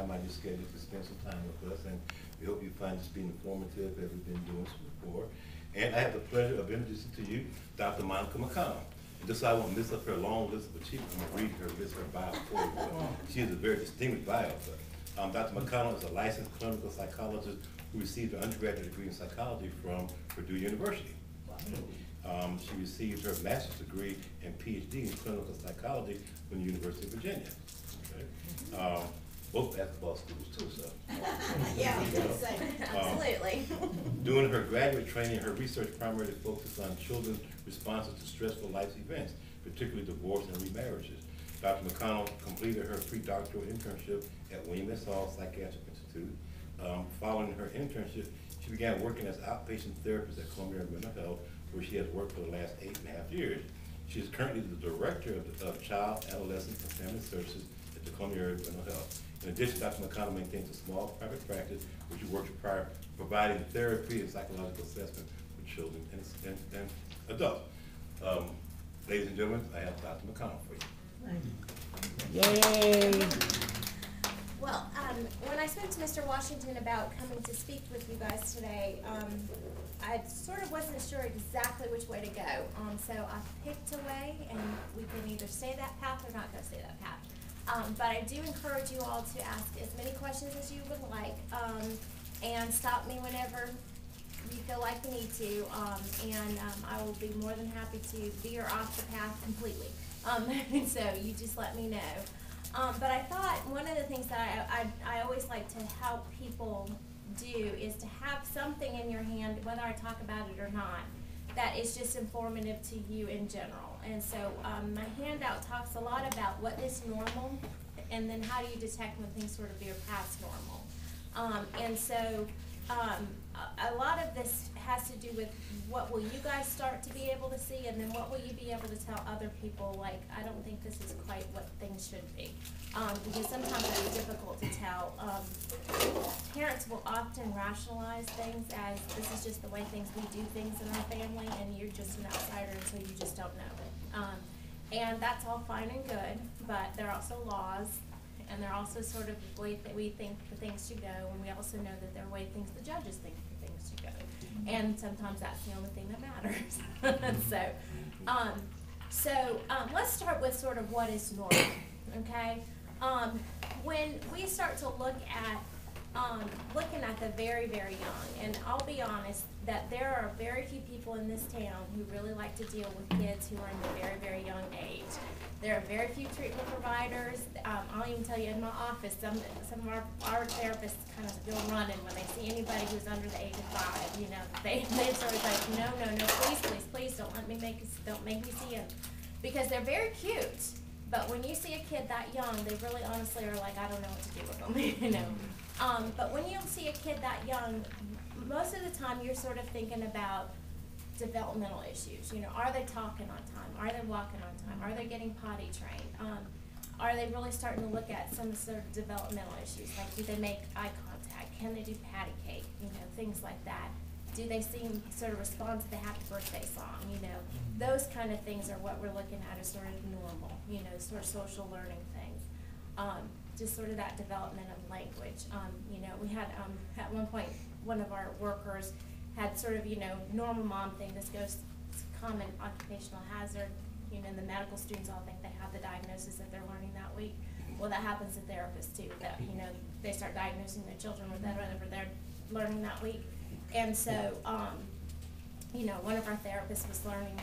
time out of your schedule to spend some time with us, and we hope you find this being informative as we've been doing so before. And I have the pleasure of introducing to you Dr. Monica McConnell. And just so I won't miss up her long list of achievements, I'm going to read her list, her bio for you. She has a very distinguished bio. But, Dr. McConnell is a licensed clinical psychologist who received her undergraduate degree in psychology from Purdue University. She received her master's degree and PhD in clinical psychology from the University of Virginia. Okay. Both basketball schools too, so. Yeah, absolutely. During her graduate training, her research primarily focused on children's responses to stressful life events, particularly divorce and remarriages. Dr. McConnell completed her pre-doctoral internship at William S. Hall Psychiatric Institute. Following her internship, she began working as outpatient therapist at Columbia Mental Health, where she has worked for the last 8.5 years. She is currently the director of Child, Adolescent, and Family Services at the Columbia Mental Health. In addition, Dr. McConnell maintains a small private practice where she works providing therapy and psychological assessment for children and adults. Ladies and gentlemen, I have Dr. McConnell for you. Yay! Well, when I spoke to Mr. Washington about coming to speak with you guys today, I sort of wasn't sure exactly which way to go. So I picked a way, and we can either stay that path or not go stay that path. But I do encourage you all to ask as many questions as you would like, and stop me whenever you feel like you need to, and I will be more than happy to veer off the path completely. So you just let me know. But I thought one of the things that I always like to help people do is to have something in your hand, whether I talk about it or not, that is just informative to you in general. And so my handout talks a lot about what is normal, and then how do you detect when things sort of veer past normal. And so a lot of this has to do with what will you guys start to be able to see, and then what will you be able to tell other people, like, I don't think this is quite what things should be. Because sometimes it's difficult to tell. Parents will often rationalize things as, this is just the way we do things in our family, and you're just an outsider, and so you just don't know it. And that's all fine and good, but there are also laws, and there are also sort of the way that we think the things should go, and we also know that there are ways the judges think the things should go. And sometimes that's the only thing that matters. So let's start with sort of what is normal, okay? When we start to look at looking at the very, very young, and I'll be honest that there are very few people in this town who really like to deal with kids who are in the very, very young age. There are very few treatment providers. I'll even tell you, in my office, some of our therapists kind of go running when they see anybody who's under the age of 5. You know, they sort of like, no, please, don't make me see them, because they're very cute. But when you see a kid that young, they really honestly are like, I don't know what to do with them, you know. But when you see a kid that young, most of the time you're sort of thinking about developmental issues. You know, are they talking on time? Are they walking on time? Are they getting potty trained? Are they really starting to look at some sort of developmental issues? Like, do they make eye contact? Can they do patty cake? You know, things like that. Do they seem sort of respond to the happy birthday song? You know, those kind of things are what we're looking at as sort of normal, you know, sort of social learning things. Just sort of that development of language. You know, we had, at one point, one of our workers had sort of, you know, normal mom thing. This goes common occupational hazard. You know, the medical students all think they have the diagnosis that they're learning that week. Well, that happens to therapists too, that, you know, they start diagnosing their children with whatever they're learning that week. And so, you know, one of our therapists was learning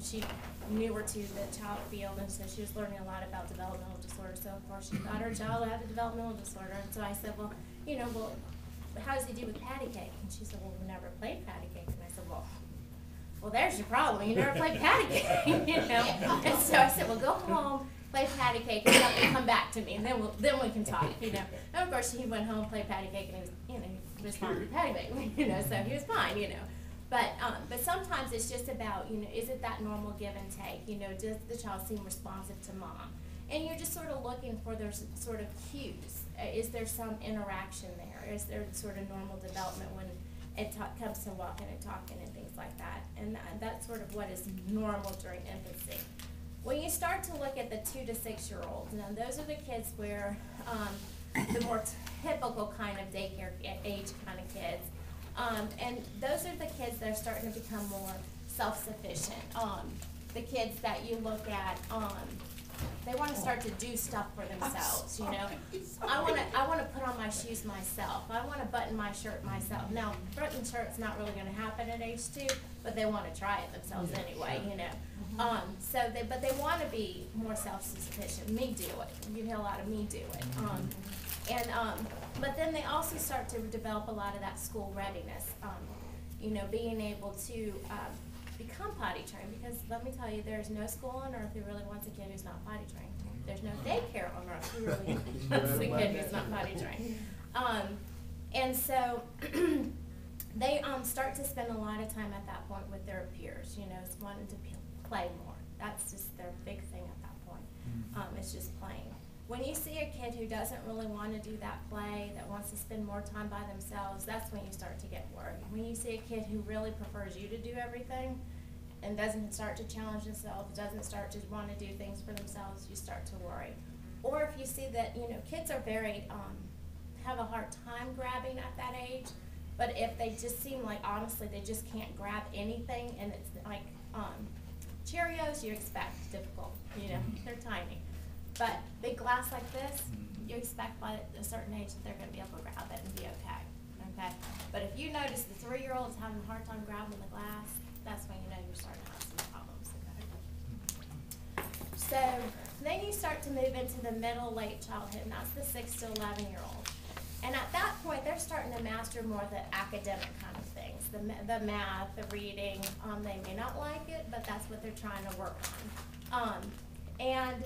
she newer to the child field, and so she was learning a lot about developmental disorders. So of course she thought her child had a developmental disorder, and so I said, well, you know, how does he do with patty cake? And she said, well, we never played patty cake. And I said, well, there's your problem. You never played patty cake, you know. And so I said, well, go home, play patty cake, and come back to me, and then we can talk, you know. And of course he went home, played patty cake, and he was, you know, he responded to patty cake, you know. So he was fine, you know. But sometimes it's just about, you know, is it that normal give and take? You know, does the child seem responsive to mom? And you're just sort of looking for those sort of cues. Is there some interaction there? Is there sort of normal development when it comes to walking and talking and things like that? And that's sort of what is normal during infancy. When you start to look at the 2 to 6 year olds, now those are the kids where the more typical kind of daycare age kind of kids. And those are the kids that are starting to become more self-sufficient. The kids that you look at, they want to start to do stuff for themselves, you know. I want to put on my shoes myself. I want to button my shirt myself. Now, button shirt's not really going to happen at age 2, but they want to try it themselves anyway, you know. But they want to be more self-sufficient. Me do it. You hear a lot of me do it. But then they also start to develop a lot of that school readiness. You know, being able to become potty trained, because let me tell you, there's no school on earth who really wants a kid who's not potty trained. There's no daycare on earth who really wants a kid who's not potty trained. And so they start to spend a lot of time at that point with their peers, you know, wanting to play more. That's just their big thing at that point. It's just playing. When you see a kid who doesn't really want to do that play, that wants to spend more time by themselves, that's when you start to get worried. When you see a kid who really prefers you to do everything and doesn't start to challenge themselves, doesn't start to want to do things for themselves, you start to worry. Or if you see that, you know, kids are very, have a hard time grabbing at that age, but if they just seem like, honestly, they just can't grab anything, and it's like Cheerios, you expect difficult, you know, they're tiny. But big glass like this, you expect by a certain age that they're going to be able to grab it and be okay. Okay. But if you notice the 3-year-old is having a hard time grabbing the glass, that's when you know you're starting to have some problems. Okay. So then you start to move into the middle, late childhood, and that's the 6 to 11-year-old. And at that point, they're starting to master more of the academic kind of things, the math, the reading. They may not like it, but that's what they're trying to work on. And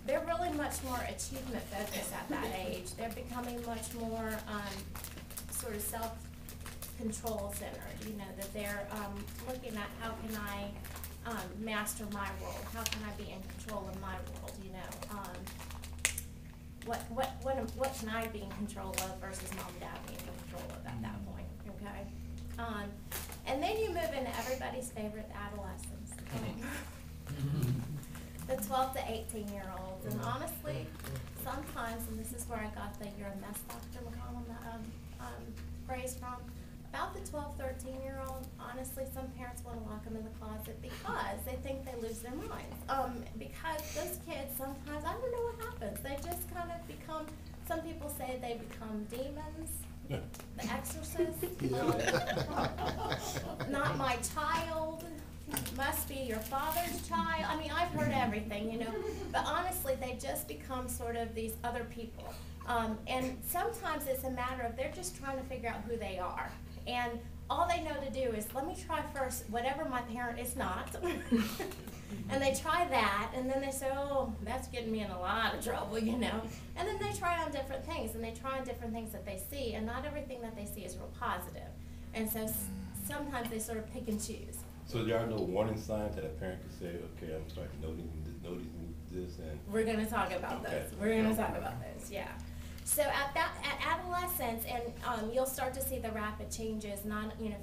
they're really much more achievement focused at that age. They're becoming much more sort of self-control centered, you know, that they're looking at how can I master my world, how can I be in control of my world, you know. What can I be in control of versus mom and dad being in control of at that point, okay? And then you move into everybody's favorite adolescence. The 12 to 18-year-olds, and honestly, sometimes, and this is where I got the "you're a mess, Dr. McConnell" phrase from, about the 12, 13-year-old, honestly, some parents want to lock them in the closet because they think they lose their minds. Because those kids sometimes, I don't know what happens, they just kind of become, some people say they become demons. The Exorcist, not my child, must be your father's child. I mean, I've heard everything, you know, but honestly, they just become sort of these other people. And sometimes it's a matter of they're just trying to figure out who they are. And all they know to do is, let me try first whatever my parent is not. And they try that, and then they say, oh, that's getting me in a lot of trouble, you know. And then they try on different things, and they try on different things that they see, and not everything that they see is real positive. And so sometimes they sort of pick and choose. So there are no warning signs that a parent can say, okay, I'm starting noticing this, and we're going to talk about those. We're going to talk about those, yeah. So at adolescence, and you'll start to see the rapid changes,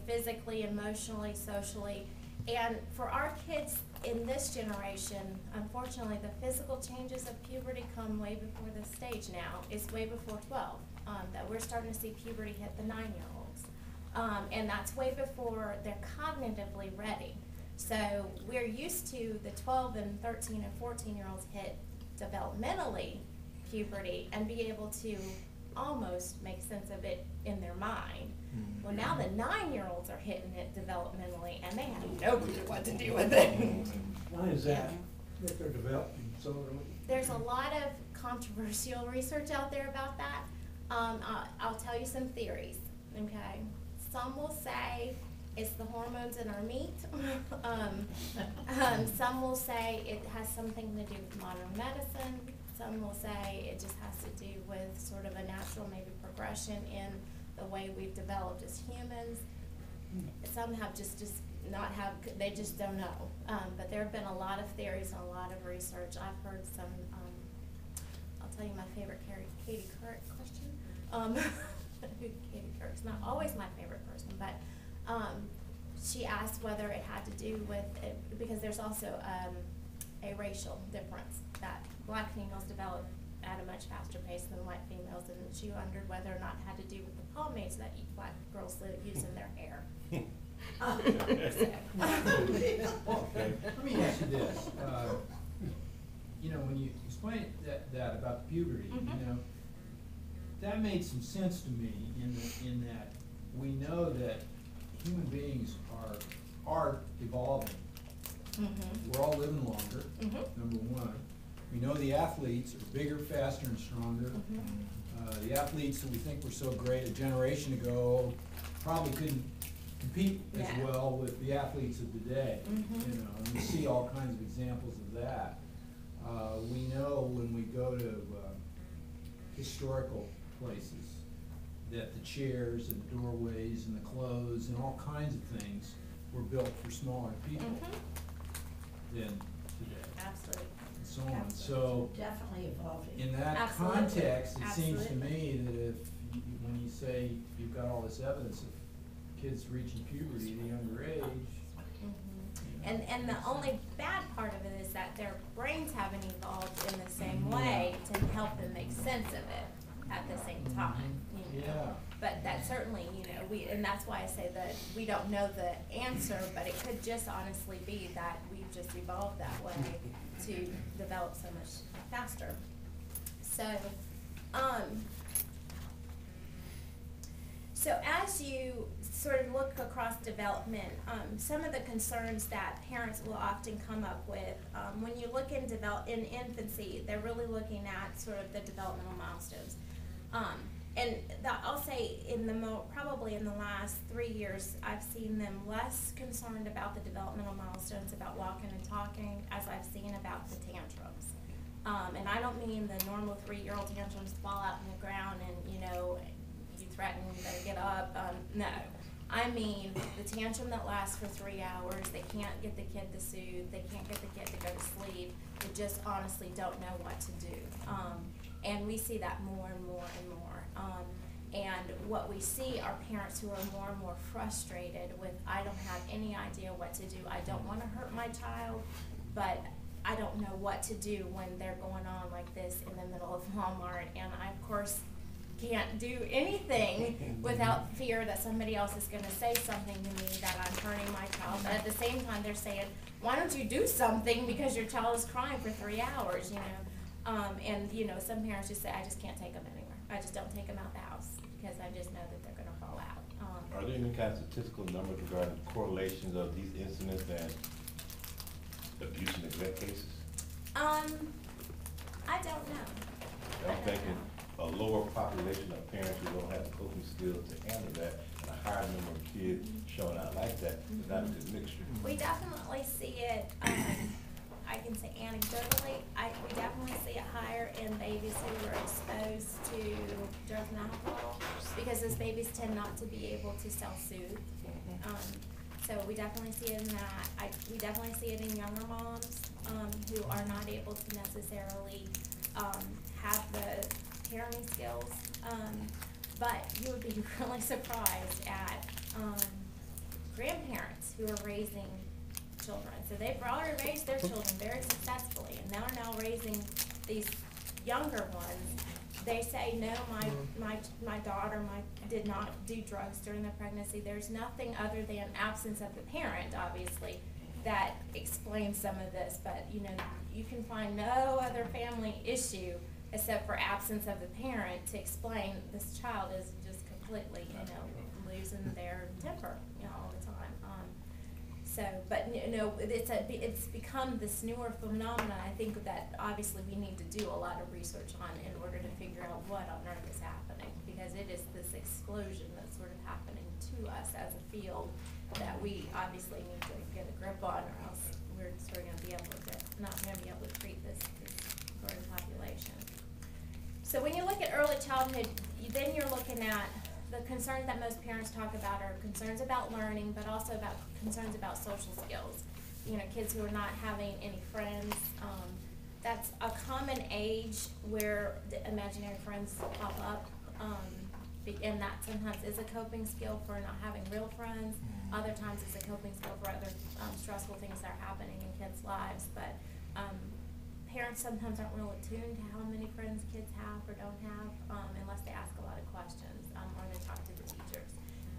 physically, emotionally, socially. And for our kids in this generation, unfortunately, the physical changes of puberty come way before this stage now. It's way before 12 that we're starting to see puberty hit the 9-year-olds. And that's way before they're cognitively ready. So we're used to the 12 and 13 and 14-year-olds hit developmentally puberty and be able to almost make sense of it in their mind. Well, now the 9-year-olds are hitting it developmentally, and they have no clue what to do with it. Why is that? If they're developing so early? There's a lot of controversial research out there about that. I'll tell you some theories, okay? Some will say it's the hormones in our meat. Some will say it has something to do with modern medicine. Some will say it just has to do with sort of a natural maybe progression in the way we've developed as humans. Some have just not have, they just don't know. But there have been a lot of theories and a lot of research. I've heard some, I'll tell you my favorite Katie Couric question. Katie Couric's not always my favorite person, but she asked whether it had to do with it, because there's also a racial difference that black females develop at a much faster pace than white females, and she wondered whether or not it had to do with the pomades that black girls use in their hair. Okay, let me ask you this, you know, when you explain that about puberty, you know, that made some sense to me in that we know that human beings are evolving. We're all living longer, number one. We know the athletes are bigger, faster, and stronger. The athletes that we think were so great a generation ago probably couldn't compete as well with the athletes of today. You know, and we see all kinds of examples of that. We know when we go to historical places that the chairs and the doorways and the clothes and all kinds of things were built for smaller people than today. Absolutely. And so on. So Definitely evolving. in that context, it seems to me that if when you say you've got all this evidence of kids reaching puberty at a younger age. And the only bad part of it is that their brains haven't evolved in the same way to help them make sense of it at the same time. You know? But that certainly, you know, and that's why I say that we don't know the answer, but it could just honestly be that we've just evolved that way to develop so much faster. So, so as you sort of look across development, some of the concerns that parents will often come up with, when you look in infancy, they're really looking at sort of the developmental milestones. And I'll say probably in the last 3 years, I've seen them less concerned about the developmental milestones, about walking and talking, as I've seen about the tantrums. And I don't mean the normal 3-year-old tantrums fall out on the ground and, you know, you threaten, you better get up. No. I mean the tantrum that lasts for 3 hours. They can't get the kid to soothe. They can't get the kid to go to sleep. They just honestly don't know what to do. And we see that more and more and more. And what we see are parents who are more and more frustrated with, I don't have any idea what to do. I don't want to hurt my child, but I don't know what to do when they're going on like this in the middle of Walmart. And I, of course, can't do anything without fear that somebody else is going to say something to me that I'm hurting my child. But at the same time, they're saying, why don't you do something because your child is crying for 3 hours, you know? And, you know, some parents just say, I just can't take them anywhere. I just don't take them out the house because I just know that they're going to fall out. Are there any kind of statistical numbers regarding correlations of these incidents and abuse and neglect cases? I don't know. I'm thinking a lower population of parents who don't have the coping skills to handle that, and a higher number of kids showing out like that, is not a good mixture. We definitely see it, I can say anecdotally, we definitely see it higher in babies who are exposed to drugs and alcohol, because those babies tend not to be able to self-soothe. So we definitely see it in that. We definitely see it in younger moms who are not able to necessarily have the parenting skills. But you would be really surprised at grandparents who are raising children. So they've already raised their children very successfully, and they're now raising these younger ones. They say, no, my daughter did not do drugs during the pregnancy. There's nothing other than absence of the parent, obviously, that explains some of this. But, you know, you can find no other family issue except for absence of the parent to explain this child is just completely, you know, losing their temper, you know, all the time. So, but you know, it's become this newer phenomenon. I think that obviously we need to do a lot of research on in order to figure out what on earth is happening, because it is this explosion that's sort of happening to us as a field that we obviously need to get a grip on, or else we're sort of going to be able to not going to be able to treat this growing population. So when you look at early childhood, then you're looking at the concerns that most parents talk about are concerns about learning, but also about concerns about social skills. You know, kids who are not having any friends. That's a common age where the imaginary friends pop up, and that sometimes is a coping skill for not having real friends. Other times it's a coping skill for other stressful things that are happening in kids' lives. But parents sometimes aren't real attuned to how many friends kids have or don't have, unless they ask a lot of questions, or they talk to the teachers.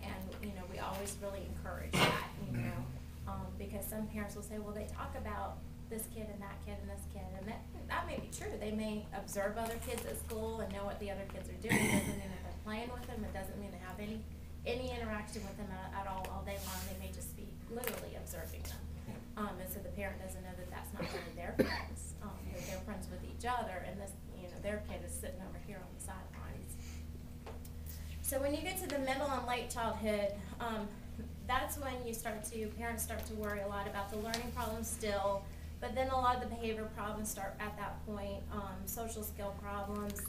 And, you know, we always really encourage that, you know, because some parents will say, well, they talk about this kid and that kid and this kid, and that may be true. They may observe other kids at school and know what the other kids are doing. It doesn't mean that they're playing with them. It doesn't mean they have any interaction with them at all day long. They may just be literally observing them. And so the parent doesn't know that that's not really their friends. That they're friends with each other, and this, you know, their kid is sitting over here on the sidelines. So when you get to the middle and late childhood, that's when parents start to worry a lot about the learning problems still, but then a lot of the behavior problems start at that point. Social skill problems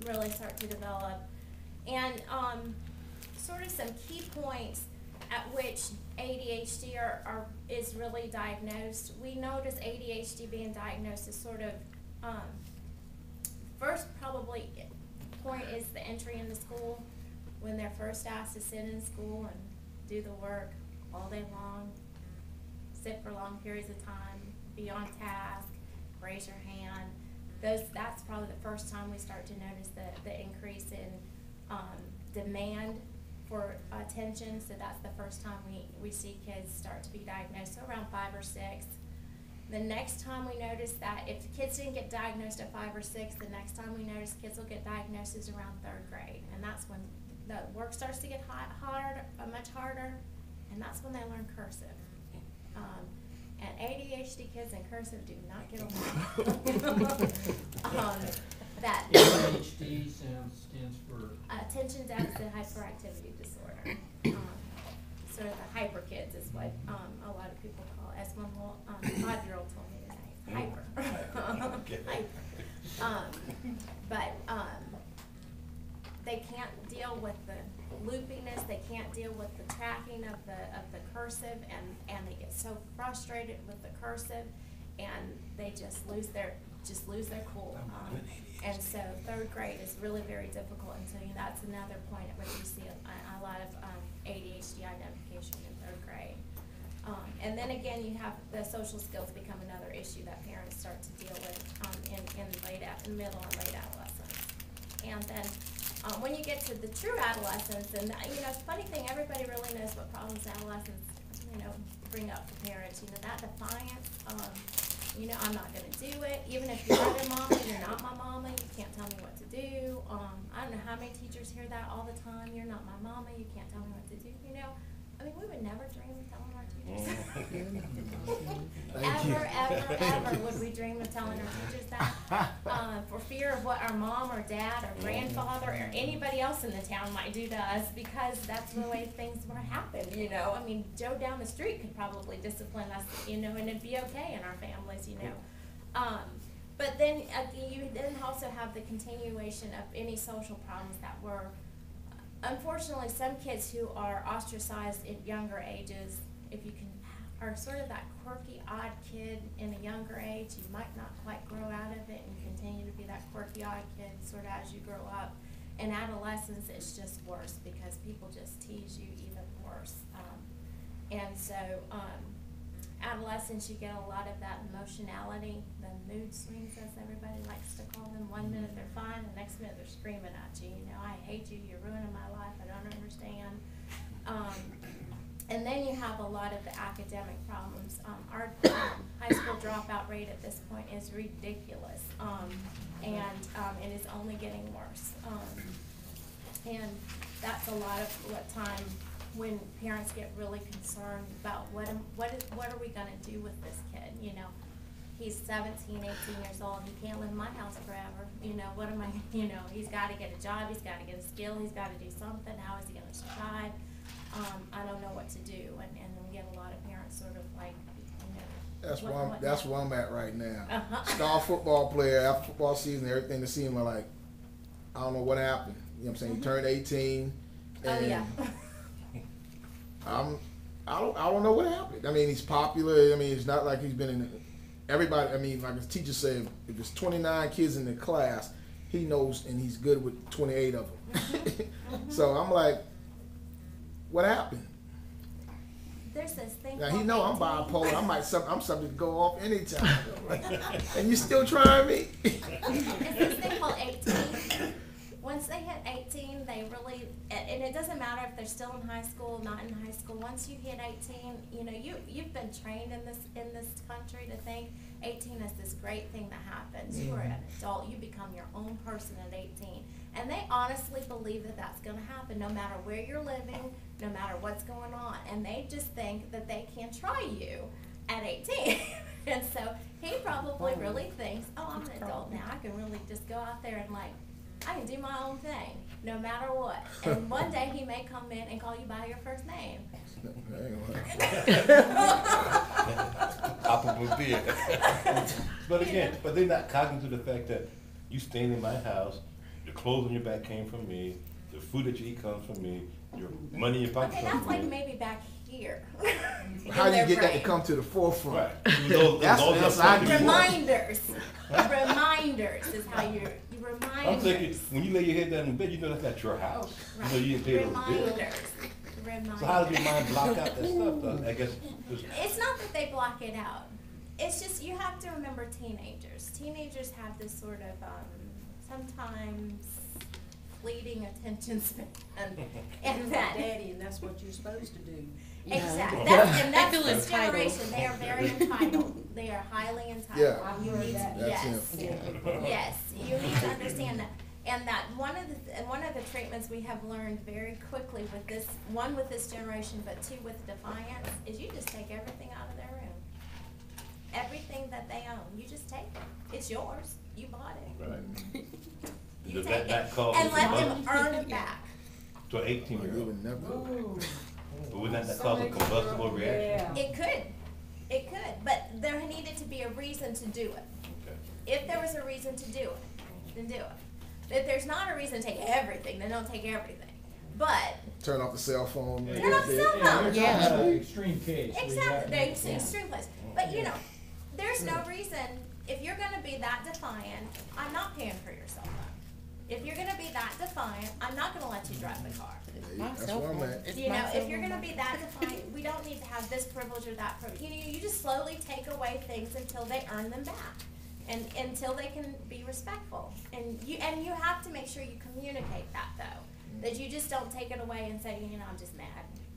really start to develop. And sort of some key points at which ADHD is really diagnosed. We notice ADHD being diagnosed as sort of, first probably point is the entry into school, when they're first asked to sit in school and do the work all day long, sit for long periods of time, be on task, raise your hand. That's probably the first time we start to notice the increase in demand for attention. So that's the first time we see kids start to be diagnosed, so around 5 or 6. The next time we notice that, if the kids didn't get diagnosed at 5 or 6, the next time we notice kids will get diagnosed is around 3rd grade. And that's when the work starts to get much harder, and that's when they learn cursive. And ADHD kids and cursive do not get along. That ADHD stands for attention deficit hyperactivity disorder. Sort of the hyper kids is what a lot of people call it. As one 5-year-old told me today, hyper. Hyper. But they can't deal with the loopiness. They can't deal with the tracking of the cursive, and they get so frustrated with the cursive, and they just lose their cool. And so 3rd grade is really very difficult, and so that's another point at which we see a lot of ADHD identification in 3rd grade. And then again, you have the social skills become another issue that parents start to deal with in middle and late adolescence. And then when you get to the true adolescence, and you know, it's a funny thing, everybody really knows what problems adolescents, you know, bring up for parents. You know, that defiance. You know, I'm not going to do it. Even if you're their mama, you're not my mama. You can't tell me what to do. I don't know how many teachers hear that all the time. You're not my mama. You can't tell me what to do. You know, I mean, we would never dream of telling our teachers. Ever would we dream of telling our teachers that, for fear of what our mom or dad or grandfather or anybody else in the town might do to us, because that's the way things were happen, you know. I mean, Joe down the street could probably discipline us, you know, and it'd be okay in our families, you know. But then you then also have the continuation of any social problems that were, unfortunately, some kids who are ostracized at younger ages, if you are sort of that quirky, odd kid in a younger age, you might not quite grow out of it and continue to be that quirky, odd kid sort of as you grow up. In adolescence, it's just worse because people just tease you even worse. And so adolescence, you get a lot of that emotionality, the mood swings, as everybody likes to call them. One minute they're fine, the next minute they're screaming at you. You know, I hate you, you're ruining my life, I don't understand. And then you have a lot of the academic problems. Our high school dropout rate at this point is ridiculous, and it is only getting worse. And that's a lot of what time when parents get really concerned about what are we going to do with this kid? You know, he's 17, 18 years old. He can't live in my house forever. You know, what am I? You know, he's got to get a job. He's got to get a skill. He's got to do something. How is he going to survive? I don't know what to do, and then we get a lot of parents sort of like, you know. That's where I'm at right now. Star football player, after football season, everything to see him, like, I don't know what happened. You know what I'm saying? He turned 18. And yeah. I don't know what happened. I mean, he's popular. I mean, it's not like he's been in everybody. I mean, like his teacher said, if there's 29 kids in the class, he knows, and he's good with 28 of them. So I'm like, what happened? there's this thing. Now he called know I'm 18. bipolar. I'm subject to go off anytime. And you still trying me? It's this thing called 18. Once they hit 18, they really, and it doesn't matter if they're still in high school, not in high school. Once you hit 18, you know, you've been trained in this country to think 18 is this great thing that happens. You are an adult. You become your own person at 18. And they honestly believe that that's going to happen no matter where you're living, no matter what's going on. And they just think that they can try you at 18. And so he probably really thinks, oh, I'm an adult now. I can really just go out there and like, I can do my own thing, no matter what. And one day he may come in and call you by your first name. Pop up a beer. But again, but they're not cognizant of the fact that you staying in my house, the clothes on your back came from me, the food that you eat comes from me, your money in your pocket Okay, comes that's from like me. maybe back here. How in do you their get that to brain. come to the forefront? Right. That's I do. Reminders. Reminders is how you remind. I'm thinking, when you lay your head down in bed, you know that's not your house. Right. You know you didn't pay those bills. Reminders. Reminders. So how does your mind block out that stuff though? I guess just, It's not that they block it out. It's just you have to remember teenagers. Teenagers have this sort of sometimes fleeting attention span, and that Daddy, and that's what you're supposed to do. exactly. Yeah. That's They feel this entitled. generation. They are very entitled. They are highly entitled. Yeah. You need to, That's yes, him. yes. You need to understand that. And that one of the treatments we have learned very quickly with this, one with this generation, but two with defiance, is you just take everything out of their room. Everything that they own, you just take it. It's yours. You bought it. right. You Does take that it cause and let combustible? them earn it back. To an 18-year-old? You would never. But wouldn't that cause a combustible reaction? It could, but there needed to be a reason to do it. Okay. If there was a reason to do it, then do it. If there's not a reason to take everything, then don't take everything. But Turn off the cell phone. Turn off the cell phone. Yeah, you're talking Yeah. about an extreme case. where you have exactly, to they're make- extreme place. But you know, there's no reason, if you're gonna be that defiant, I'm not paying for your cell phone. If you're gonna be that defiant, I'm not gonna let you drive the car. My That's cell where I'm phone. at. It's You my know, cell if you're phone. gonna be that defiant, we don't need to have this privilege or that privilege. You just slowly take away things until they earn them back. And until they can be respectful. And you have to make sure you communicate that though. That you just don't take it away and say, you know, I'm just mad.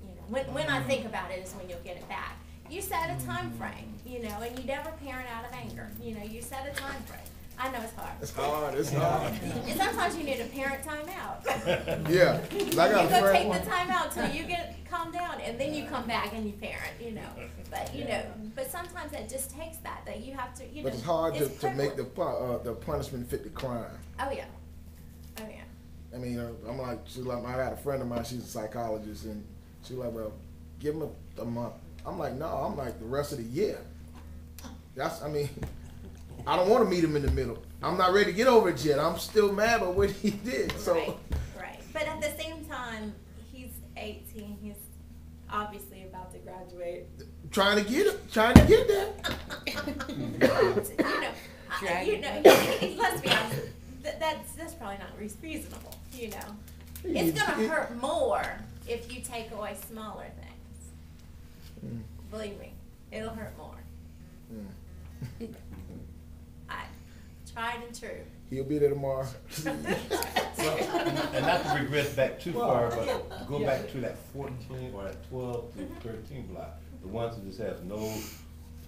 You know, when I think about it is when you'll get it back. You set a time frame, you know, and you never parent out of anger. You know, you set a time frame. I know it's hard. It's hard. It's hard. And sometimes you need a parent time out. Yeah. I got You a go friend. take the time out till you get calmed down, and then you come back and you parent, you know. But you know, but sometimes it just takes that you have to, you know. But it's hard to make privilege. the punishment fit the crime. Oh yeah, oh yeah. I mean, I'm like, she's like, I had a friend of mine, she's a psychologist, and she's like, well, give him a month. I'm like, no, I'm like, the rest of the year. I mean, I don't want to meet him in the middle. I'm not ready to get over it yet. I'm still mad about what he did. So, Right. But at the same time, he's 18. He's obviously about to graduate. trying to get there. You know, let's be honest. That's probably not reasonable. You know, it's gonna hurt more if you take away smaller things. Believe me, it'll hurt more. I tried and true. He'll be there tomorrow. And not to regress back too far, but go back to that 14 or that 12 to 13 block. The ones who just have no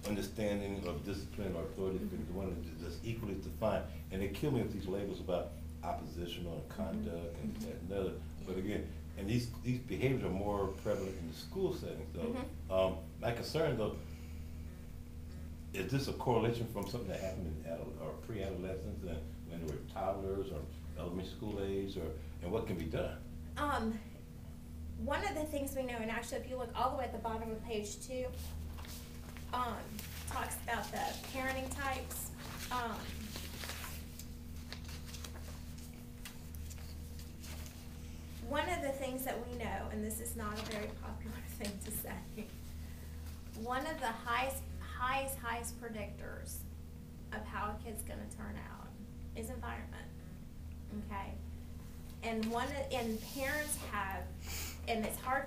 understanding of discipline or authority, the ones that just equally defined. And they kill me with these labels about oppositional and conduct and that and other. But again, and these behaviors are more prevalent in the school settings though. My concern though, is this a correlation from something that happened in or pre-adolescence and when they were toddlers or elementary school age, and what can be done? One of the things we know, and actually if you look all the way at the bottom of page 2, talks about the parenting types. One of the things that we know, and this is not a very popular thing to say, one of the highest predictors of how a kid's gonna turn out is environment, okay? and parents have, and it's hard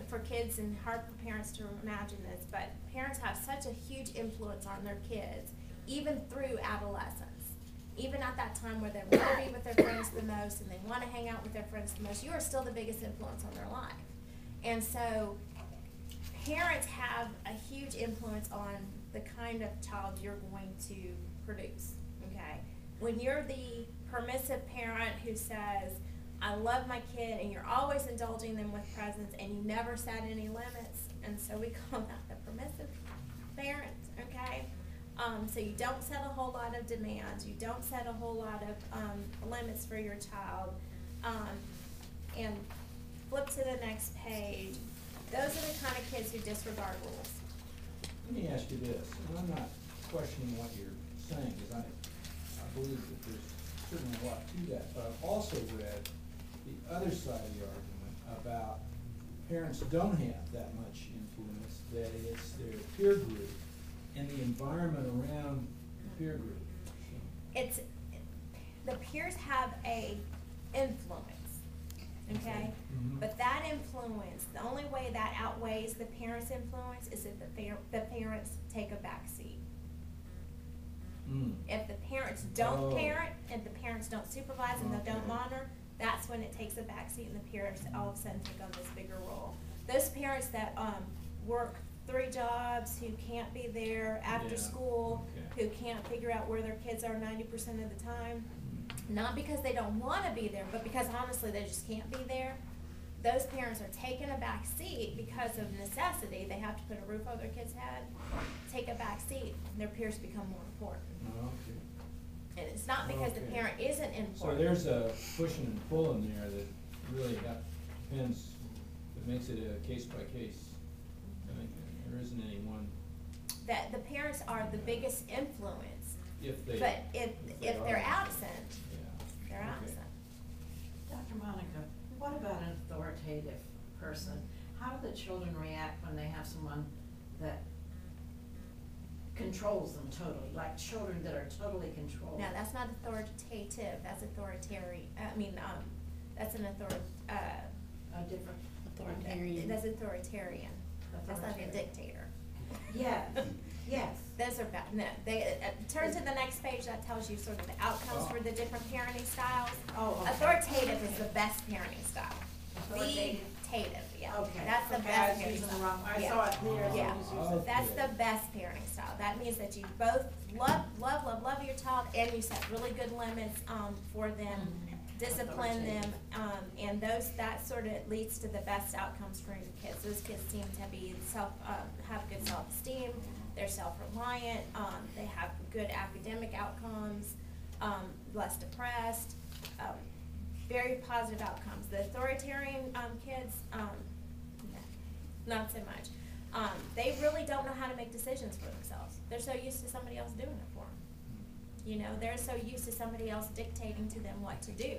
for kids and hard for parents to imagine this, but parents have such a huge influence on their kids, even through adolescence. Even at that time where they want to be with their friends the most and they want to hang out with their friends the most, you are still the biggest influence on their life. And so parents have a huge influence on the kind of child you're going to produce, okay? When you're the permissive parent who says, I love my kid, and you're always indulging them with presents and you never set any limits, and so we call that the permissive parent, okay? So you don't set a whole lot of demands, you don't set a whole lot of limits for your child. And flip to the next page. Those are the kind of kids who disregard rules. Let me ask you this, and I'm not questioning what you're saying, because I believe that there's certainly a lot to that, but I've also read the other side of the argument about parents don't have that much influence, that it's their peer group and the environment around the peer group. It's, the peers have a influence, okay? But that influence, the only way that outweighs the parents' influence is if the parents take a back seat. If the parents don't parent, if the parents don't supervise and they don't monitor, that's when it takes a back seat and the peers all of a sudden take on this bigger role. Those parents that work 3 jobs, who can't be there after school, who can't figure out where their kids are 90% of the time, not because they don't want to be there, but because honestly they just can't be there. Those parents are taking a back seat because of necessity. They have to put a roof over their kid's head, take a back seat, and their peers become more important. And it's not because the parent isn't important. So there's a pushing and pulling there that really depends, it makes it a case by case. There isn't any one. That the parents are the biggest influence, If they. but if they're absent, Yeah. they're absent. Dr. Monica, what about an authoritative person? How do the children react when they have someone that controls them totally, like children that are totally controlled? No, that's not authoritative, that's authoritarian, that's an A different authoritarian. That's authoritarian. That's not a dictator. Yes, yes. Those are bad, no, turn to the next page, that tells you sort of the outcomes for the different parenting styles. Oh, okay. Authoritative is the best parenting style. Authoritative. Yeah. Okay. That's the Okay, best I was parenting using the style. wrong, I Yeah. saw it there. so Yeah. I was using it. That's the best parenting style. That means that you both love your child, and you set really good limits, for them, discipline them, and that sort of leads to the best outcomes for your kids. Those kids seem to be have good self-esteem, they're self-reliant, they have good academic outcomes, less depressed, very positive outcomes. The authoritarian, kids, not so much. They really don't know how to make decisions for themselves. They're so used to somebody else doing it for them. You know, they're so used to somebody else dictating to them what to do,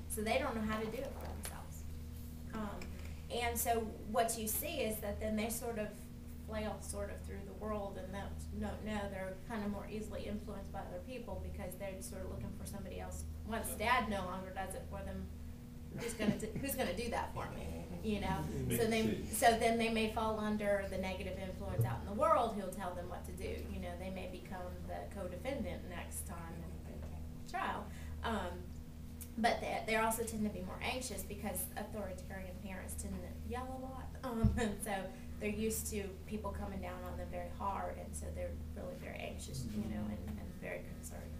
so they don't know how to do it for themselves. And so what you see is that then they sort of flail sort of through the world, and don't know, they're kind of more easily influenced by other people because they're sort of looking for somebody else. Once dad no longer does it for them, who's gonna do that for me? You know, so then they may fall under the negative influence out in the world who'll tell them what to do. You know, they may become the co-defendant next time in the trial. But they also tend to be more anxious because authoritarian parents tend to yell a lot. And so they're used to people coming down on them very hard, and so they're really very anxious, you know, and very concerned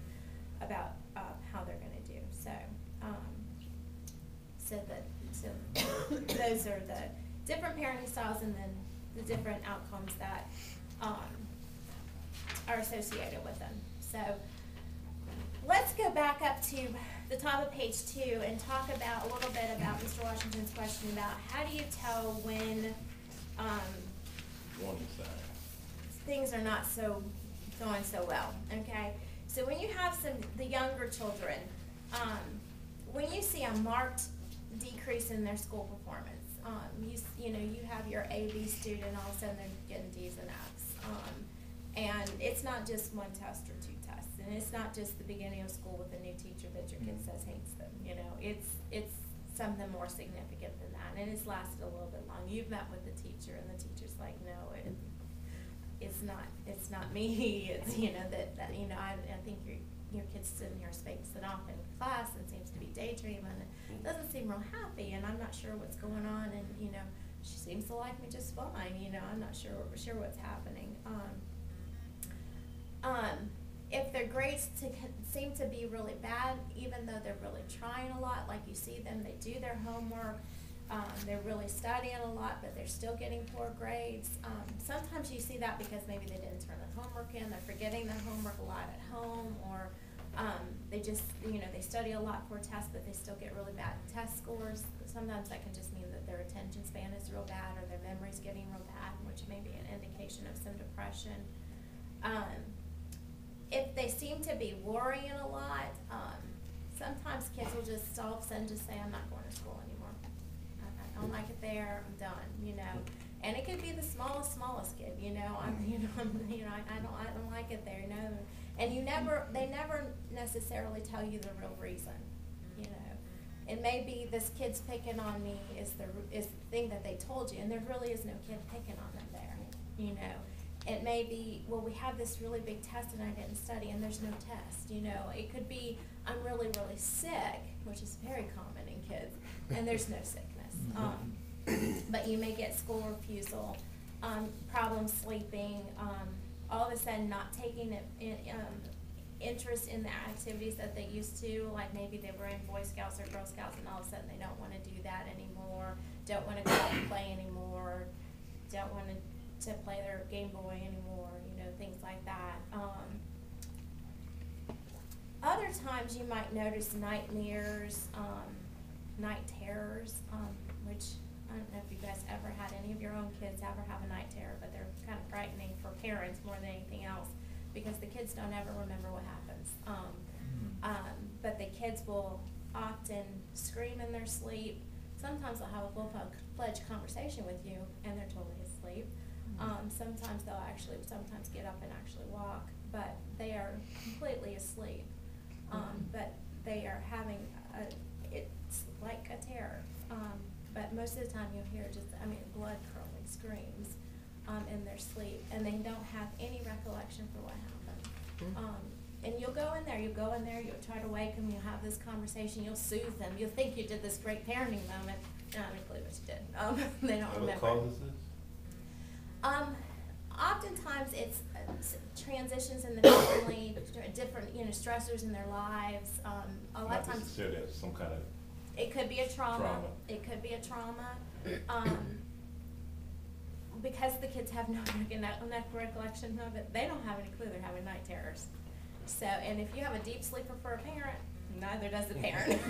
about how they're going to do. So those are the different parenting styles, and then the different outcomes that are associated with them. So let's go back up to the top of page 2 and talk about a little bit about Mr. Washington's question about how do you tell when Warning sign. things are not going so well, okay? So when you have the younger children, when you see a marked decrease in their school performance, you have your A/B student, all of a sudden they're getting D's and F's, and it's not just one test or 2 tests, and it's not just the beginning of school with a new teacher that your kid says hates them. You know, it's something more significant than that, and it's lasted a little bit long. You've met with the teacher, and the teacher's like, no, it's not me. It's, you know, that you know, I think your kid's sitting here spacing off in class and seems to be daydreaming and doesn't seem real happy, and I'm not sure what's going on, and you know, she seems to like me just fine. You know, I'm not sure what's happening. If their grades seem to be really bad, even though they're really trying a lot, like you see them, they do their homework, they're really studying a lot, but they're still getting poor grades. Sometimes you see that because maybe they didn't turn their homework in, they're forgetting their homework a lot at home, or they just, you know, they study a lot for tests, but they still get really bad test scores. Sometimes that can just mean that their attention span is real bad, or their memory's getting real bad, which may be an indication of some depression. If they seem to be worrying a lot, sometimes kids will just all of a sudden just say, I'm not going to school anymore. I don't like it there, I'm done, you know. And it could be the smallest kid, you know. I don't like it there, you know. And they never necessarily tell you the real reason, you know. It may be this kid's picking on me is the thing that they told you, and there really is no kid picking on them there, you know. It may be, well, we have this really big test and I didn't study, and there's no test, you know. It could be, I'm really, really sick, which is very common in kids, and there's no sickness. But you may get school refusal, problems sleeping, all of a sudden not taking interest in the activities that they used to, like maybe they were in Boy Scouts or Girl Scouts, and all of a sudden they don't want to do that anymore, don't want to go out and play anymore, don't want to play their Game Boy anymore, you know, things like that. Other times you might notice nightmares, night terrors, which I don't know if you guys ever had any of your own kids ever have a night terror, but they're kind of frightening for parents more than anything else, because the kids don't ever remember what happens. But the kids will often scream in their sleep. Sometimes they'll have a full-fledged conversation with you, and they're totally asleep. Sometimes they'll sometimes get up and actually walk, but they are completely asleep. But they are having it's like a terror. But most of the time you'll hear blood-curdling screams in their sleep, and they don't have any recollection for what happened. And you'll go in there, you'll try to wake them, you'll have this conversation, you'll soothe them, you'll think you did this great parenting moment. Not a clue what you did. They don't remember. What causes this? Oftentimes it's transitions in the family, different, you know, stressors in their lives. A lot of times. Not necessarily as some kind of. It could be a trauma. It could be a trauma. Because the kids have no recollection of it, they don't have any clue they're having night terrors. So, and if you have a deep sleeper for a parent, neither does the parent.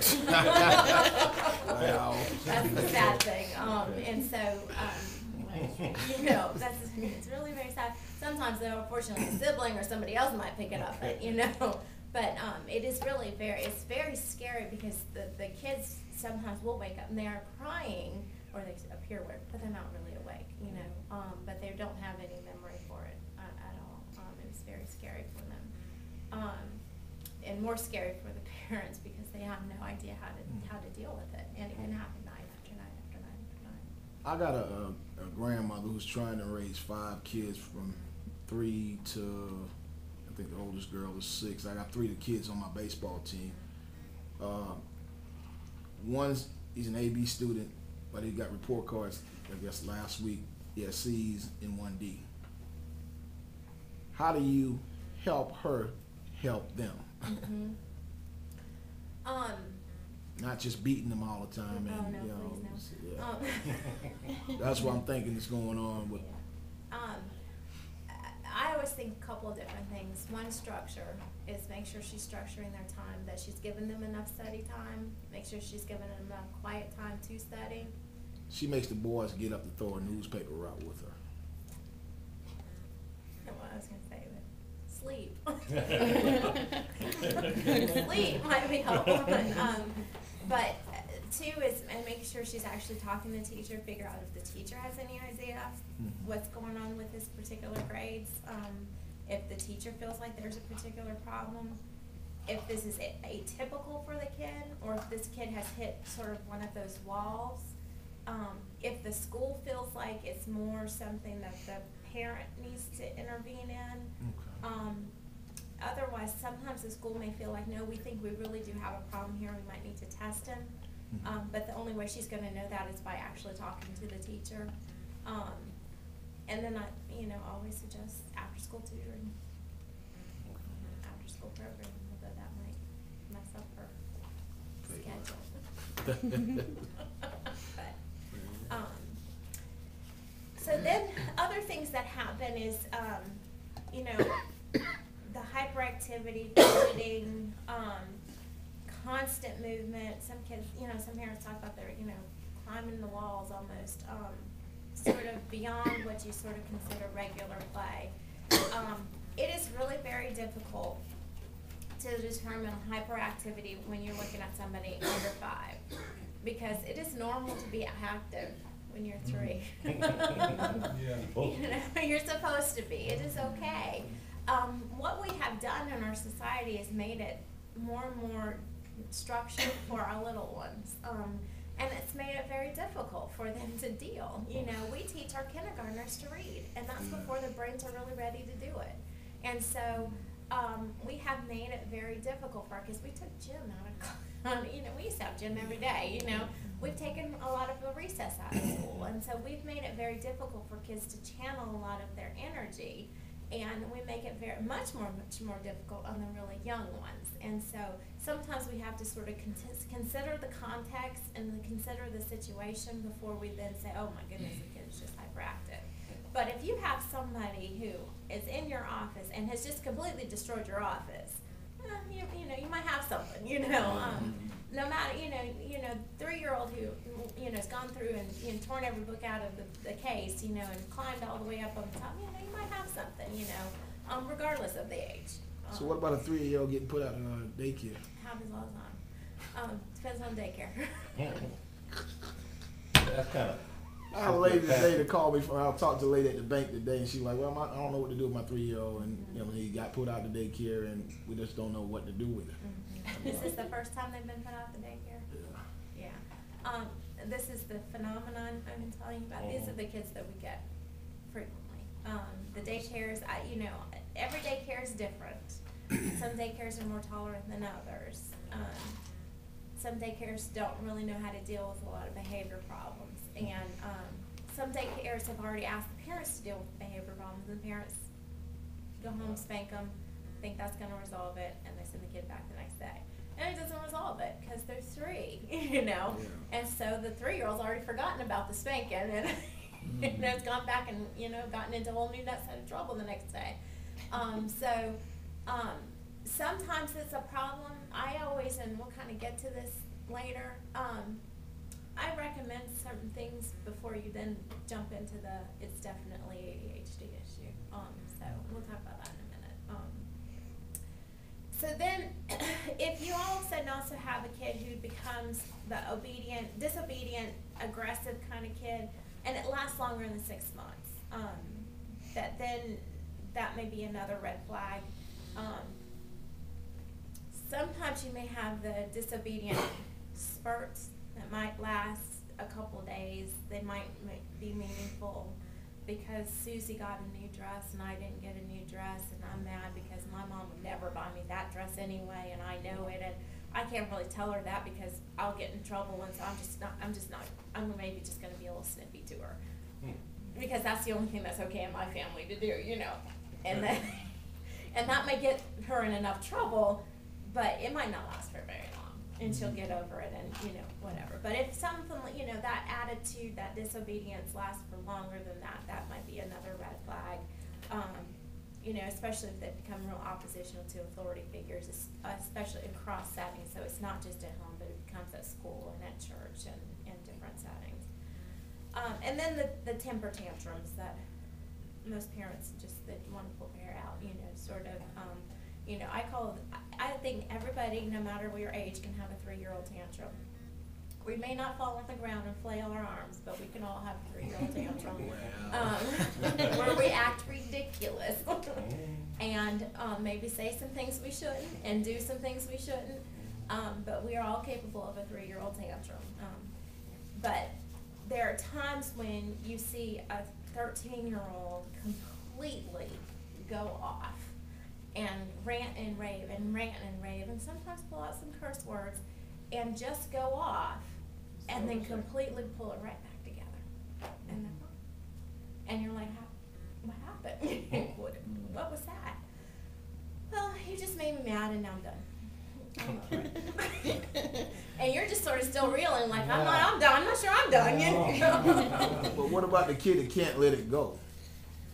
Wow. That's the sad thing. And so, you know, it's really very sad. Sometimes, though, unfortunately, a sibling or somebody else might pick it up, but, you know. But it is really it's very scary, because the kids sometimes will wake up and they are crying, or they appear awake, but they're not really awake, you know. But they don't have any memory for it at all. It's very scary for them, and more scary for the parents, because they have no idea how to deal with it, and it can happen night after night after night after night. I got a grandmother who's trying to raise 5 kids from 3 to, I think the oldest girl is 6. I got 3 of the kids on my baseball team. He's an AB student, but he got report cards, I guess, last week. He has C's and 1 D. How do you help her help them? Mm-hmm. Not just beating them all the time. Oh, And, no, you know, please, no. yeah. That's what I'm thinking is going on with. I always think a couple of different things. One, structure is make sure she's structuring their time, that she's giving them enough study time, make sure she's giving them enough quiet time to study. She makes the boys get up to throw a newspaper out with her. And what I was going to say, but sleep. Sleep might be helpful. But 2 is making sure she's actually talking to the teacher, figure out if the teacher has any idea what's going on with his particular grades. If the teacher feels like there's a particular problem, if this is atypical for the kid, or if this kid has hit sort of one of those walls. If the school feels like it's more something that the parent needs to intervene in. Otherwise, sometimes the school may feel like, no, we think we really do have a problem here, we might need to test him. But the only way she's gonna know that is by actually talking to the teacher. And then I, always suggest after-school tutoring, after-school program, although that might mess up her schedule. But, so then other things that happen is, the hyperactivity, fidgeting, constant movement. Some kids, some parents talk about their, climbing the walls almost, sort of beyond what you sort of consider regular play. It is really very difficult to determine hyperactivity when you're looking at somebody under 5, because it is normal to be active when you're 3. You're supposed to be. It is okay. What we have done in our society is made it more and more structured for our little ones. And it's made it very difficult for them to deal. We teach our kindergartners to read, and that's before their brains are really ready to do it. And so we have made it very difficult for our kids. We took gym out of, we used to have gym every day, We've taken a lot of the recess out of school, and so we've made it very difficult for kids to channel a lot of their energy, and we make it much more difficult on the really young ones. And so sometimes we have to sort of consider the context and consider the situation before we then say, oh my goodness, the kid is just hyperactive. But if you have somebody who is in your office and has just completely destroyed your office, you might have something, no matter, 3-year-old who, has gone through and torn every book out of the case, and climbed all the way up on the top, you might have something, regardless of the age. So what about a 3-year-old getting put out of daycare? Happens all the time. Depends on daycare. That's kind of. I had a lady today that called me I talked to a lady at the bank today, and she was like, well, I don't know what to do with my 3-year-old, and he got put out of daycare, and we just don't know what to do with it. Is this the first time they've been put out of daycare? Yeah. This is the phenomenon I've been telling you about. These are the kids that we get frequently. The daycares, every daycare is different. Some daycares are more tolerant than others. Some daycares don't really know how to deal with a lot of behavior problems. And some daycares have already asked the parents to deal with behavior problems, and the parents go home, spank them, think that's going to resolve it, and they send the kid back the next day. And it doesn't resolve it because they're 3, Yeah. And so the 3-year-old's already forgotten about the spanking and has gone back and, gotten into a whole new set of trouble the next day. Sometimes it's a problem. I always, and we'll kind of get to this later, I recommend certain things before you then jump into it's definitely ADHD issue. So we'll talk about that in a minute. So then, if you all of a sudden also have a kid who becomes the disobedient, aggressive kind of kid, and it lasts longer than 6 months, that may be another red flag. Sometimes you may have the disobedient spurts that might last a couple of days. They might be meaningful because Susie got a new dress and I didn't get a new dress, and I'm mad because my mom would never buy me that dress anyway, and I know it, and I can't really tell her that because I'll get in trouble, and so I'm maybe just going to be a little snippy to her because that's the only thing that's okay in my family to do, and that may get her in enough trouble, but it might not last for very long, and she'll get over it, and whatever. But if something, that attitude, that disobedience lasts for longer than that, that might be another red flag. Especially if they become real oppositional to authority figures, especially in cross settings. So it's not just at home, but it becomes at school and at church and different settings. And then the temper tantrums that most parents just want to pull their hair out, I think everybody, no matter your age, can have a 3-year-old tantrum. We may not fall on the ground and flail our arms, but we can all have a 3-year-old tantrum. Where we act ridiculous. And maybe say some things we shouldn't and do some things we shouldn't. But we are all capable of a 3-year-old tantrum. But there are times when you see a 13-year-old completely go off and rant and rave and sometimes pull out some curse words and just go off and then completely pull it right back together. And they're fine. And you're like, what happened? What was that? Well, you just made me mad and now I'm done. And you're just sort of still reeling like, I'm done. I'm not sure I'm done. You know? But what about the kid that can't let it go?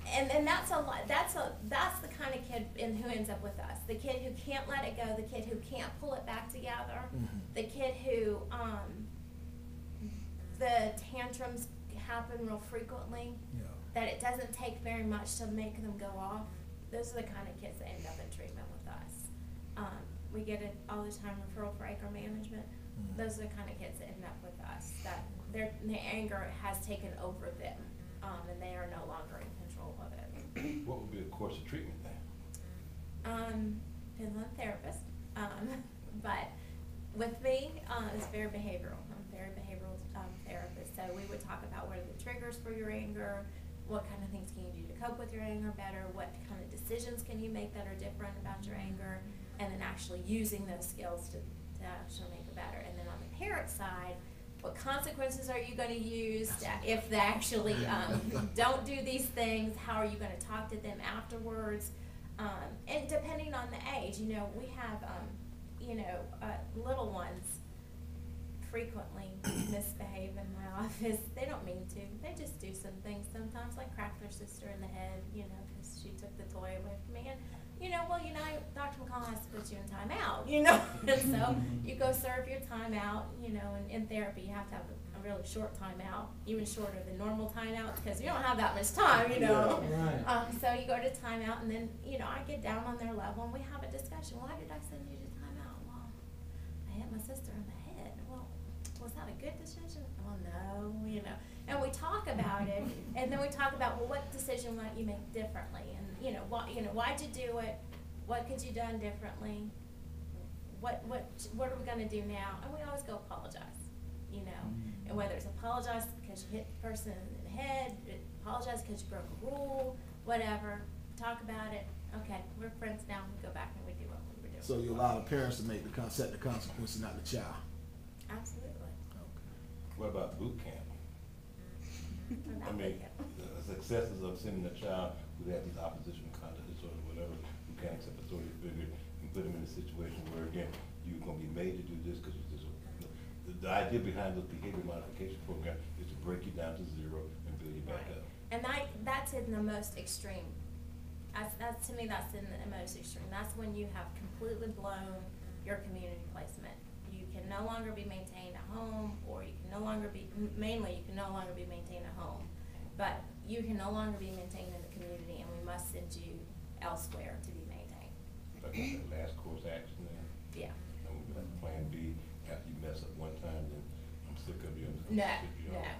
And that's a lot. That's the kind of kid who ends up with us. The kid who can't let it go. The kid who can't pull it back together. Mm-hmm. The kid who the tantrums happen real frequently. Yeah. That it doesn't take very much to make them go off. Those are the kind of kids that end up in treatment with us. We get it all the time, referral for anger management. Mm-hmm. Those are the kind of kids that end up with us. That their anger has taken over them, and they are no longer in control of it. What would be a course of treatment then? Depends on the therapist. But with me, it's very behavioral. I'm a very behavioral therapist. So we would talk about what are the triggers for your anger, what kind of things can you do to cope with your anger better, what kind of decisions can you make that are different about your anger, and then actually using those skills to actually make it better. And then on the parent side, what consequences are you going to use if they actually don't do these things? How are you going to talk to them afterwards? And depending on the age, you know, we have, little ones frequently misbehave in my office. They don't mean to. They just do some things sometimes, like crack their sister in the head, because she took the toy away from me. And, Dr. McConnell has to put you in timeout, and so you go serve your timeout, and in therapy you have to have a really short timeout, even shorter than normal timeouts, because you don't have that much time, Yeah, right. So you go to timeout, and then, I get down on their level, and we have a discussion. Why did I send you to timeout? Well, I hit my sister in the head. Well, was that a good decision? Well, no, and we talk about it, and then we talk about, well, what decision might you make differently, and why'd you do it? What could you done differently? What are we gonna do now? And we always go apologize, and whether it's apologize because you hit the person in the head, apologize because you broke a rule, whatever. Talk about it. Okay, we're friends now. We go back and we do what we were doing. So you allow the parents to make set the consequences, not the child. Absolutely. What about boot camp? About I mean, that. the successes of sending a child who has these opposition conduct disorders, whatever, who can't accept authority figure, and put them in a situation where, again, you're going to be made to do this because the idea behind this behavior modification program is to break you down to zero and build you back up. And that's in the most extreme. To me, that's in the most extreme. That's when you have completely blown your community placement. You can no longer be maintained at home, or you can no longer be, mainly you can no longer be maintained at home, but you can no longer be maintained in the community, and we must send you elsewhere to be maintained. Like that last course action then? Yeah. And we have plan B, after you mess up one time, then I'm sick of you. No.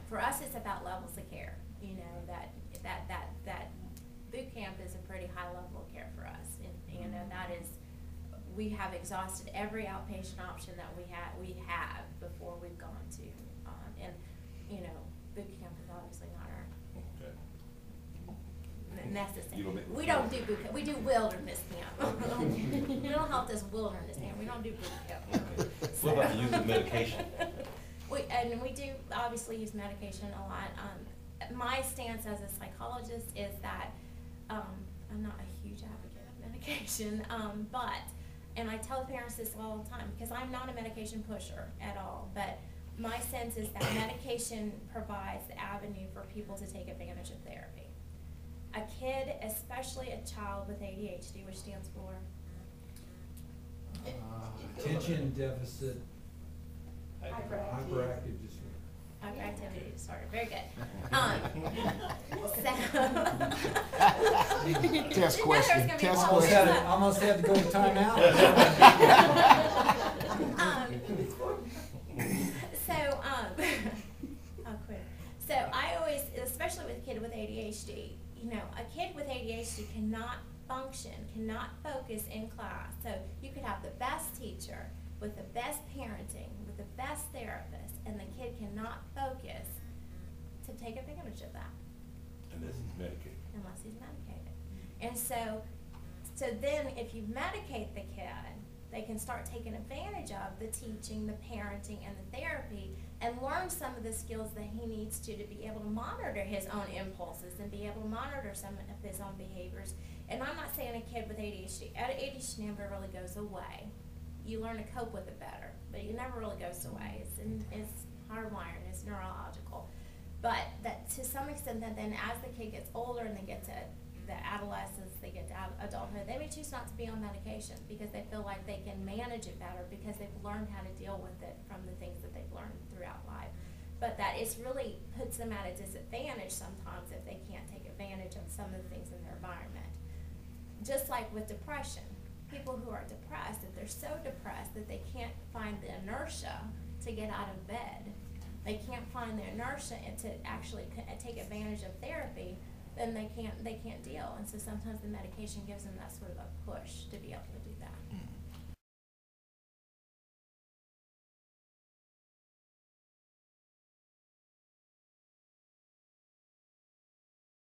For us, it's about levels of care. That boot camp is a pretty high level of care for us, and that is, we have exhausted every outpatient option that we have before we've gone to, and boot camp is obviously not our necessary. We don't do boot camp. We do wilderness camp. Mental health is wilderness camp. We don't do boot camp. What about the use of medication? We do obviously use medication a lot. My stance as a psychologist is that I'm not a huge advocate of medication, and I tell parents this all the time, because I'm not a medication pusher at all, but my sense is that medication provides the avenue for people to take advantage of therapy. A kid, especially a child with ADHD, which stands for? Attention deficit hyperactive disorder. Hyperactivity disorder. Very good. Test question. Test question. Almost had to go to timeout. cannot function, cannot focus in class. So you could have the best teacher with the best parenting, with the best therapist, and the kid cannot focus to take advantage of that Unless he's medicated. unless he's medicated. And so then if you medicate the kid, they can start taking advantage of the teaching, the parenting, and the therapy, and learn some of the skills that he needs to be able to monitor his own impulses and be able to monitor some of his own behaviors. And I'm not saying a kid with ADHD, ADHD never really goes away. You learn to cope with it better, but it never really goes away. It's hardwired, it's neurological. But that to some extent, that then as the kid gets older and they get to the adolescence, they get to adulthood, they may choose not to be on medication because they feel like they can manage it better because they've learned how to deal with it from the things that they've learned throughout life. But that it's really puts them at a disadvantage sometimes if they can't take advantage of some of the things in their environment. Just like with depression, people who are depressed, if they're so depressed that they can't find the inertia to get out of bed, they can't find the inertia and to actually take advantage of therapy, then they can't deal. And so sometimes the medication gives them that sort of a push to be able to do that.